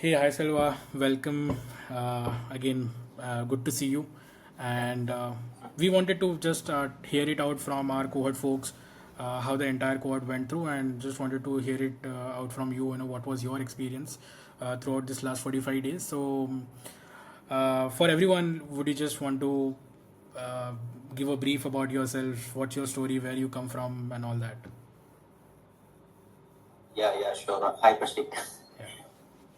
Hey, hi Selva. Welcome again. Good to see you. And we wanted to just hear it out from our cohort folks, how the entire cohort went through, and just wanted to hear it out from you. What was your experience throughout this last 45 days? So, for everyone, would you just want to uh, give a brief about yourself? What's your story? Where you come from, and all that? Yeah, sure. Hi, Prashik.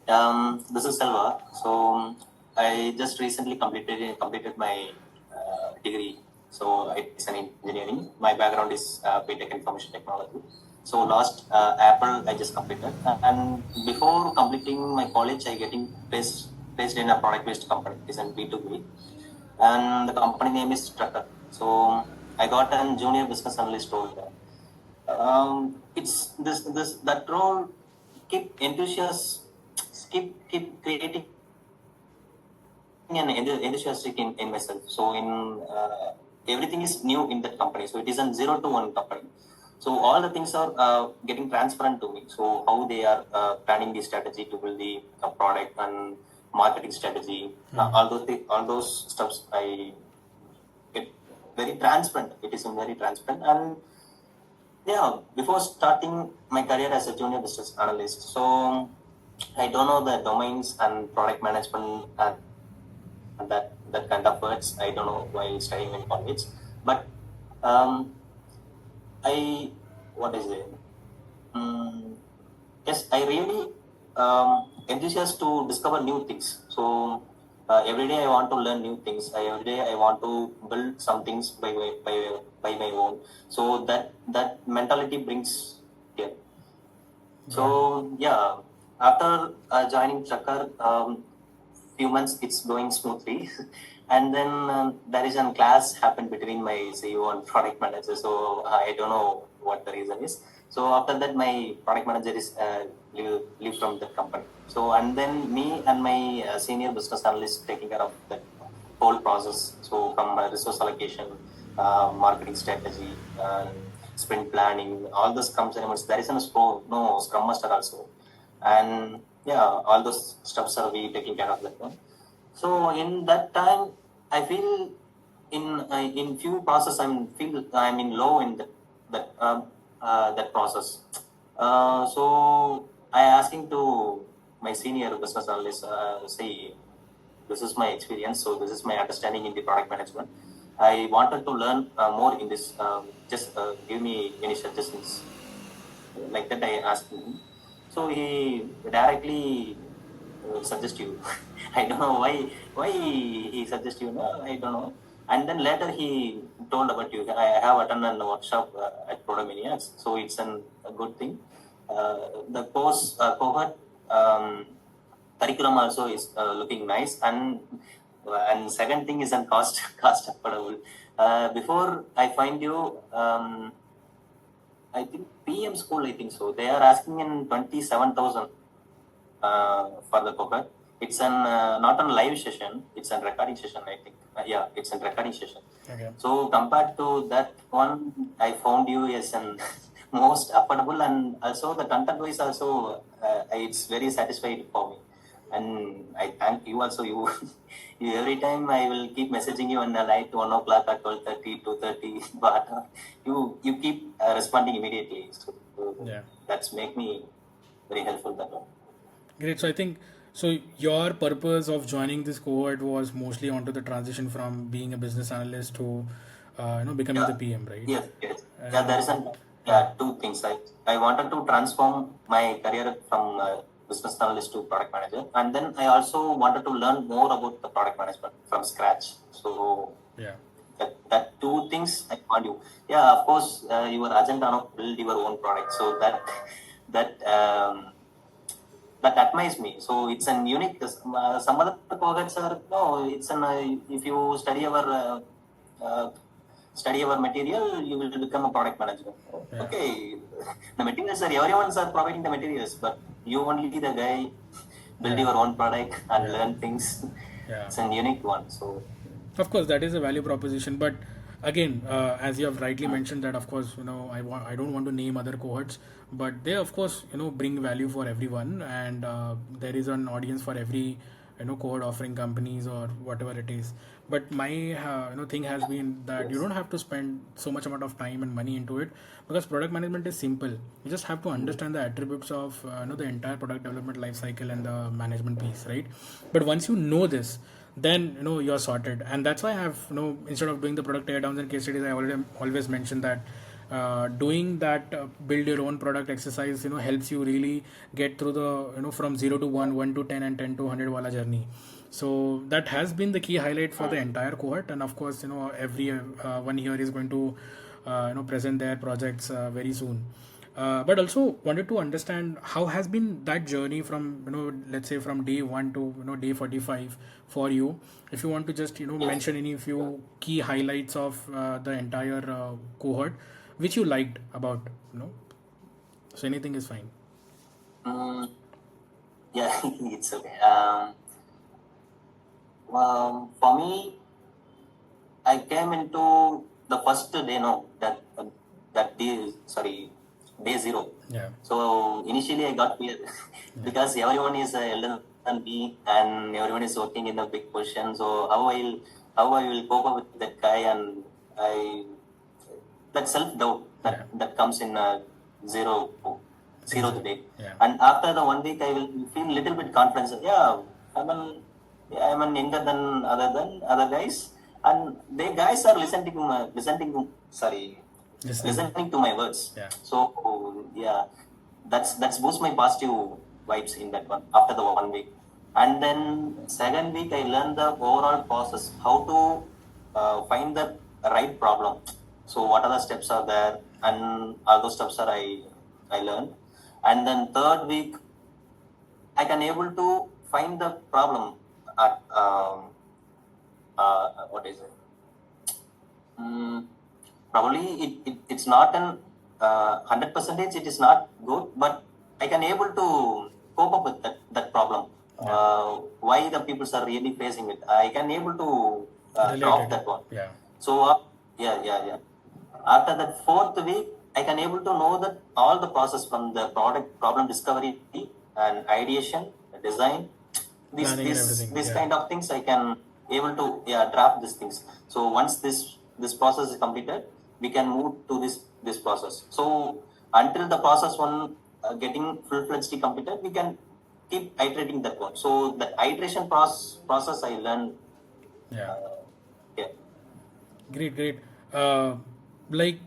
Yeah. This is Selva. So I just recently completed my degree. So it's an engineering. My background is BTech Information Technology. So last April I just completed, and before completing my college, I getting placed in a product-based company. It's an B2B, and the company name is Truckrr. So I got a junior business analyst role there. It's this that role keep enthusiast keep creating an enthusiastic in myself. So in everything is new in that company. So it is a 0 to 1 company. So all the things are getting transparent to me. So how they are planning the strategy to build the product and marketing strategy, all those stuffs I get very transparent. It is very transparent. And yeah, before starting my career as a junior business analyst, so I don't know the domains and product management and that kind of words. I don't know while studying in college, but um, I what is it? Um, yes, I really enthusiastic to discover new things. So every day I want to learn new things. Every day I want to build some things by my own. So that mentality brings here. Got it. So yeah, after joining Truckrr, few months it's going smoothly, and then there is a class happened between my CEO and product manager. So I don't know what the reason is. So after that, my product manager is leave from the company. So and then me and my senior business analyst taking care of that whole process. So from resource allocation, marketing strategy, sprint planning, all those comes elements. There is no scrum master also, and yeah, all those stuffs are we taking care of that one. So in that time, I feel in few process I'm in low in that process. So I asking to my senior business analyst, say this is my experience, so this is my understanding in the product management. I wanted to learn more in this. Just give me any suggestions like that. I asked him, so he directly suggest you. I don't know why he suggest you. No, I don't know. And then later he told about you. I have attended a workshop at Prodominiacs, so it's a good thing. The cohort curriculum also is looking nice, and second thing is on cost cost affordable. Before I find you. I think PM school, I think so. They are asking in 27,000 for the cohort. It's an not a live session, it's a recording session, I think. Yeah, it's a recording session. Okay. So compared to that one, I found you as an most affordable, and also the content wise also it's very satisfied for me. And I thank you also. You, you every time I will keep messaging you on the night 1 o'clock or 12:30, 2:30, but you keep responding immediately. So Yeah. that's make me very helpful that one. Great. So I think so. Your purpose of joining this cohort was mostly onto the transition from being a business analyst to, becoming the Yeah. PM, right? Yes. Yeah, there And is an yeah, two things. I wanted to transform my career from business analyst to product manager, and then I also wanted to learn more about the product management from scratch. So yeah, that two things I want you. Yeah, of course, your agenda of build your own product. So that that admires me. So it's an unique. Some other cohorts are no. It's an if you uh, study our material, you will become a product manager. yeah, Okay, the materials are everyone's are providing the materials, but you only the guy build yeah, your own product and yeah, learn things. yeah. It's a unique one. So Of course, that is a value proposition, but again, as you have rightly mentioned that, of course, I don't want to name other cohorts, but they of course bring value for everyone, and there is an audience for every cohort offering companies or whatever it is. But my thing has been that you Yes. don't have to spend so much amount of time and money into it, because product management is simple. You just have to understand the attributes of the entire product development life cycle and the management piece, right? But once you know this, then you're sorted. And that's why I have instead of doing the product teardowns and case studies, I already always mentioned that doing that build your own product exercise helps you really get through the from 0 to 1, 1 to 10, and 10 to 100 wala journey. So that has been the key highlight for the entire cohort. And of course every one here is going to present their projects very soon. But also wanted to understand how has been that journey from let's say from day 1 to day 45 for you. If you want to just Yes. mention any few key highlights of the entire cohort which you liked about so anything is fine. Mm, yeah, it's okay. For me, I came into the first day, no, that day, sorry, day zero. Yeah. So initially I got fear Yeah. because everyone is elder than me and everyone is working in a big position. So how I will cope up with that guy, and I that self doubt Yeah. that comes in zero zero Exactly. today. Yeah. And after the 1 week, I will feel little bit confidence. Yeah, I'm an I'm an younger than other guys, and they guys are Listening. listening to my words. Yeah. So yeah, that's boost my positive vibes in that one after the 1 week. And then second week, I learned the overall process, how to find the right problem. So what are the steps are there, and all those steps are I learned. And then third week, I can able to find the problem at what is it? Mm, Probably it's not an 100%. It is not good, but I can able to cope up with that problem. Yeah. Why the people are really facing it? I can able to drop Related. that one. Yeah. So yeah. After that fourth week, I can able to know that all the process from the product problem discovery and ideation, design, this Planning and this everything. this Yeah. kind of things I can able to draft these things. So once this process is completed, we can move to this process. So until the process one getting full-fledged completed, we can keep iterating that one. So that iteration process I learned. Yeah. Yeah. Great, great. Uh, like,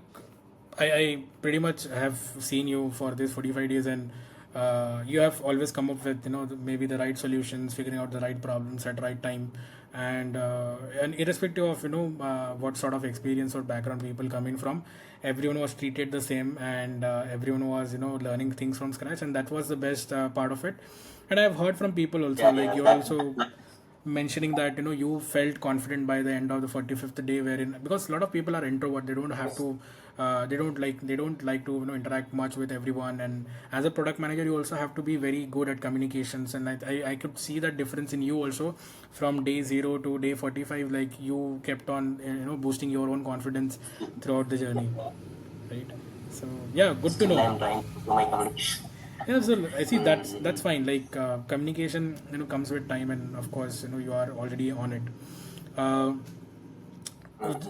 I pretty much have seen you for this 45 days, and you have always come up with maybe the right solutions, figuring out the right problems at right time, and irrespective of what sort of experience or background people coming from, everyone was treated the same, and everyone was learning things from scratch, and that was the best part of it. And I've heard from people also, Yeah, like yeah, you also that mentioning that you felt confident by the end of the 45th day, wherein because a lot of people are introvert, they don't have yes. to they don't like to interact much with everyone. And as a product manager, you also have to be very good at communications, and I could see that difference in you also from day 0 to day 45. Like you kept on boosting your own confidence throughout the journey, right? So yeah, good to Still know. I'm trying to do my communication. Yeah, so I see that's Mm-hmm. fine. Like communication, comes with time, and of course, you are already on it. Uh,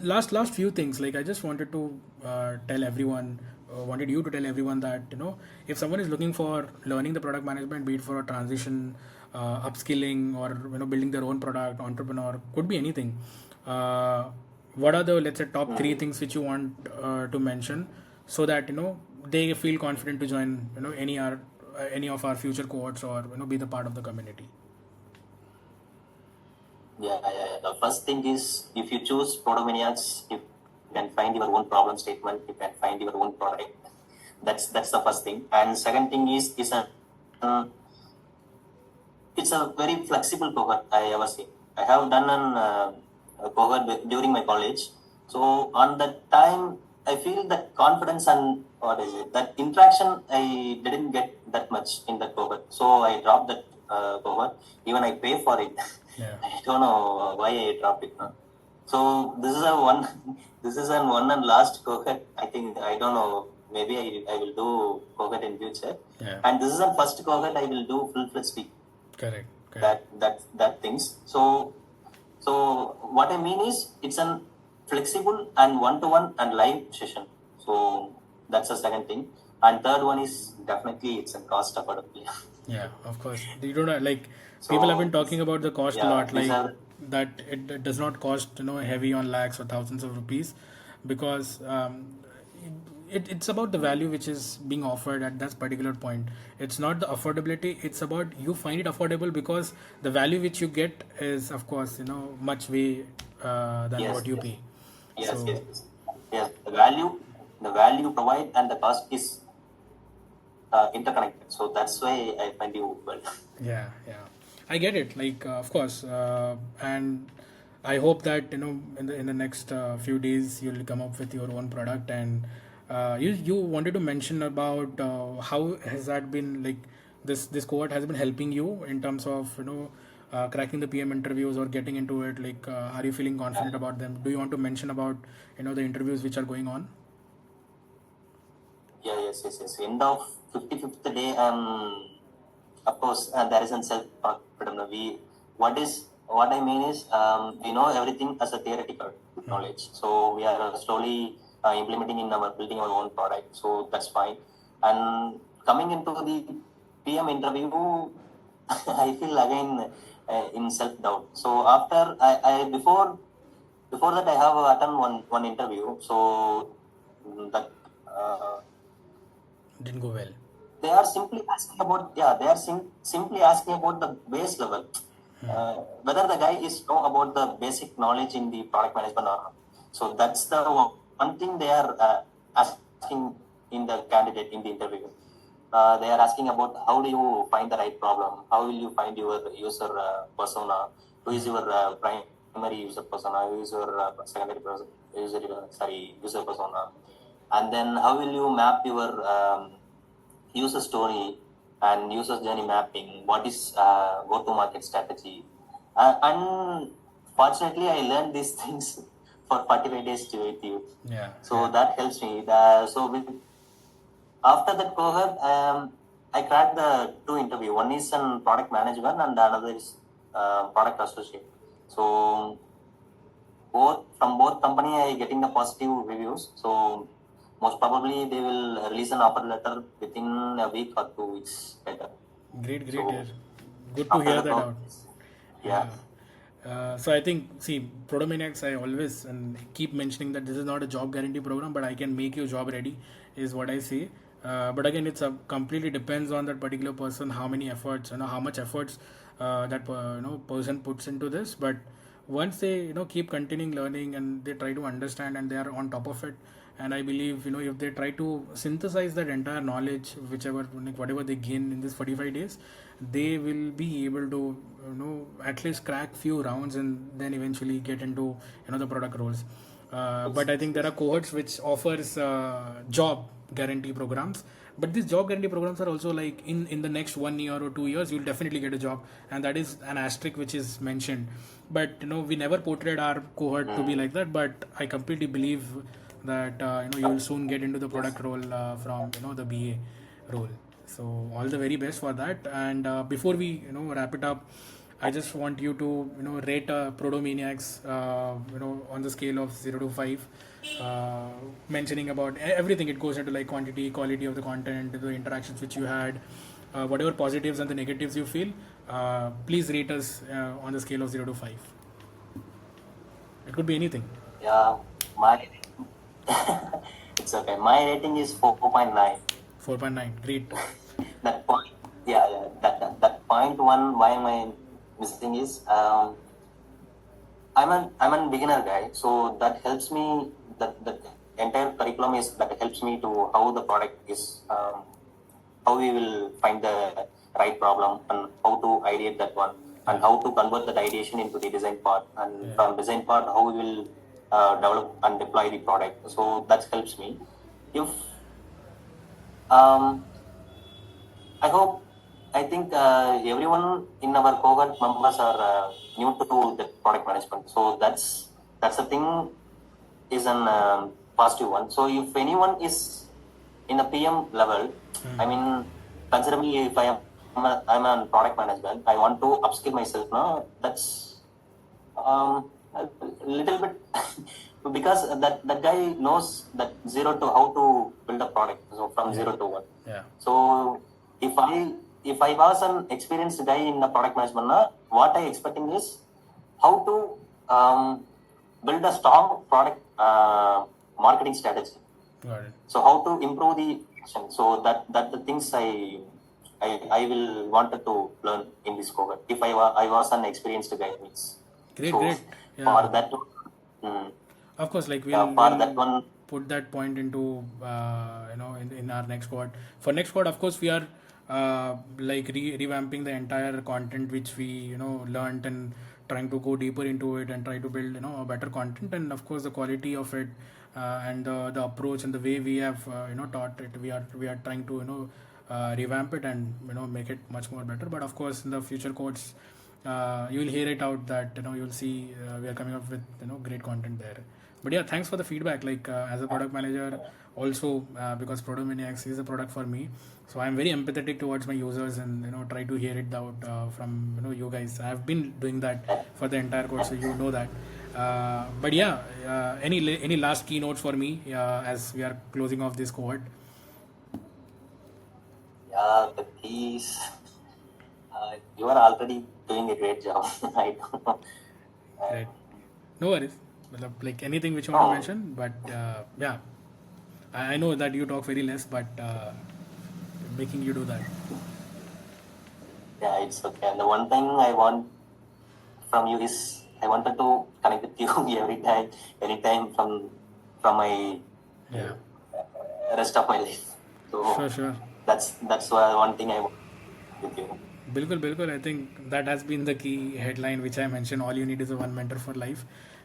last few things. Like I just wanted to tell everyone, wanted you to tell everyone that if someone is looking for learning the product management, be it for a transition, upskilling, or building their own product, entrepreneur, could be anything. Uh, what are the let's say top three things which you want to mention so that they feel confident to join any of our future cohorts or be the part of the community. Yeah. The first thing is, if you choose Prodomaniacs, you can find your own problem statement. You can find your own product. That's the first thing. And second thing is uh, it's a very flexible cohort I ever seen. I have done a cohort during my college. So on that time, I feel that confidence and what is it? That interaction I didn't get that much in that cohort. So I dropped that cohort. Even I pay for it. Yeah. I don't know why I dropped it. Huh? So this is a one. This is an one and last cohort. I think I don't know. Maybe I will do cohort in future. Yeah. And this is the first cohort I will do full-fledged speak. Correct. Correct. That things. So what I mean is it's an flexible and one-to-one and live session. So that's the second thing. And third one is definitely it's a cost affordable. Yeah, of course. You don't like people have been So talking about the cost a yeah, lot, these like are that it does not cost heavy on lakhs or thousands of rupees, because it's about the value which is being offered at that particular point. It's not the affordability. It's about you find it affordable because the value which you get is, of course, much way than yes, what you yes, pay. yes, So yes, yes. Yes, the value provide and the cost is interconnected. So that's why I find you well. yeah, I get it. Like, of course, and I hope that in the next few days you'll come up with your own product. And you wanted to mention about how has that been, like, this cohort has been helping you in terms of cracking the PM interviews or getting into it. Like, are you feeling confident about them? Do you want to mention about the interviews which are going on? Yeah, yes, yes, yes. End of 55th day, of course, there is a self-confidence. What I mean is, we know everything as a theoretical knowledge. So we are slowly implementing in our building our own product. So that's fine. And coming into the PM interview, I feel again in self-doubt. So after I before that I have attended one interview. So that. Didn't go well. They are simply asking about they are simply asking about the base level, whether the guy is know about the basic knowledge in the product management or not. So that's the one thing they are asking in the candidate in the interview. They are asking about how do you find the right problem, how will you find your user persona, who is your primary user persona, who is your secondary user persona, and then how will you map your user story and user journey mapping, what is go-to-market strategy. Unfortunately, I learned these things for 45 days to with you. Yeah, So yeah. that helps me. After that cohort, I cracked the two interview. One is in product management and the another is product associate. So both company I getting the positive reviews. So most probably they will release an offer letter within a week or 2 weeks later. Great, great. Yeah. So Good to after hear the that out. process, yeah, Yeah. So I think, see, Prodomaniacs, I always and keep mentioning that this is not a job guarantee program, but I can make you job ready, is what I say. But again, it's a completely depends on that particular person, how many efforts, how much efforts that person puts into this. But once they keep continuing learning and they try to understand and they are on top of it, and I believe if they try to synthesize that entire knowledge, whichever like whatever they gain in this 45 days, they will be able to at least crack few rounds and then eventually get into the product roles. yes, But I yes, think there yes. are cohorts which offers job guarantee programs, but these job guarantee programs are also like in the next 1 year or 2 years you'll definitely get a job, and that is an asterisk which is mentioned. But we never portrayed our cohort to be Mm, like that, but I completely believe that you will soon get into the yes. product role from the BA role. So all the very best for that. And before we wrap it up, I just want you to rate Prodomaniacs on the scale of 0 to 5, mentioning about everything. It goes into like quantity, quality of the content, the interactions which you had, whatever positives and the negatives you feel. Please rate us on the scale of 0 to 5. It could be anything. Yeah, my it's okay. My rating is 4.9. 4.9. Great. That point, yeah. That point one. Why am I missing is I'm a beginner guy, so that helps me. That entire curriculum is that helps me to how the product is, how we will find the right problem and how to ideate that one, and Yeah. how to convert that ideation into the design part, and Yeah. from design part how we will develop and deploy the product. So that helps me. If um, I hope, I think everyone in our cohort members are new to the product management. So that's that's the thing is an positive one. So if anyone is in the PM level, I mean, consider me if I'm on product management, I want to upskill myself now. That's a little bit because that guy knows that zero to how to build a product. So from zero to one. Yeah. So if I was an experienced guy in the product management, what I expecting is how to build a strong product marketing strategy. Got it. So how to improve the so that the things I will wanted to learn in this cohort. If I was an experienced guy, means Great, so great. for Yeah. that mm, Of course, like for that we'll one put that point into in our next squad. For next squad, of course, we are like revamping the entire content which we learned and trying to go deeper into it and try to build a better content, and of course the quality of it and the approach and the way we have taught it. We are trying to revamp it and make it much more better. But of course, in the future codes, you will hear it out that you'll see we are coming up with great content there. But yeah, thanks for the feedback. Like as a product manager, also because Product Maniacs is a product for me, so I'm very empathetic towards my users and try to hear it out from you guys. I've been doing that for the entire course, so you know that. But yeah, any last keynotes for me as we are closing off this cohort? the keys you are already doing a great job. I don't know. Great. No worries. Like anything which you want to Oh, mention, but yeah, I know that you talk very less, but making you do that. yeah, it's okay. And the one thing I want from you is I wanted to connect with you every time, anytime from my Yeah, rest of my life. So sure. that's one thing I want with you. Bilkul. I think that has been the key headline which I mentioned. All you need is a one mentor for life,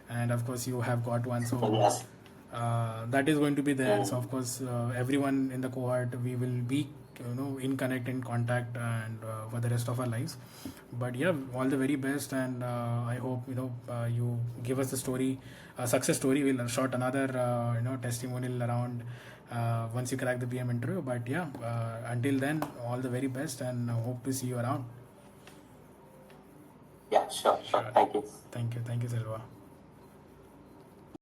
and of course you have got one. So Yes. that is going to be there. So Mm. of course everyone in the cohort we will be in connect in contact and for the rest of our lives. But yeah, all the very best, and I hope you give us the story, success story. We'll short another testimonial around once you crack the PM interview. But yeah, until then, all the very best, and hope to see you around. Yeah, sure. Sure. Thank you. Thank you, Selva.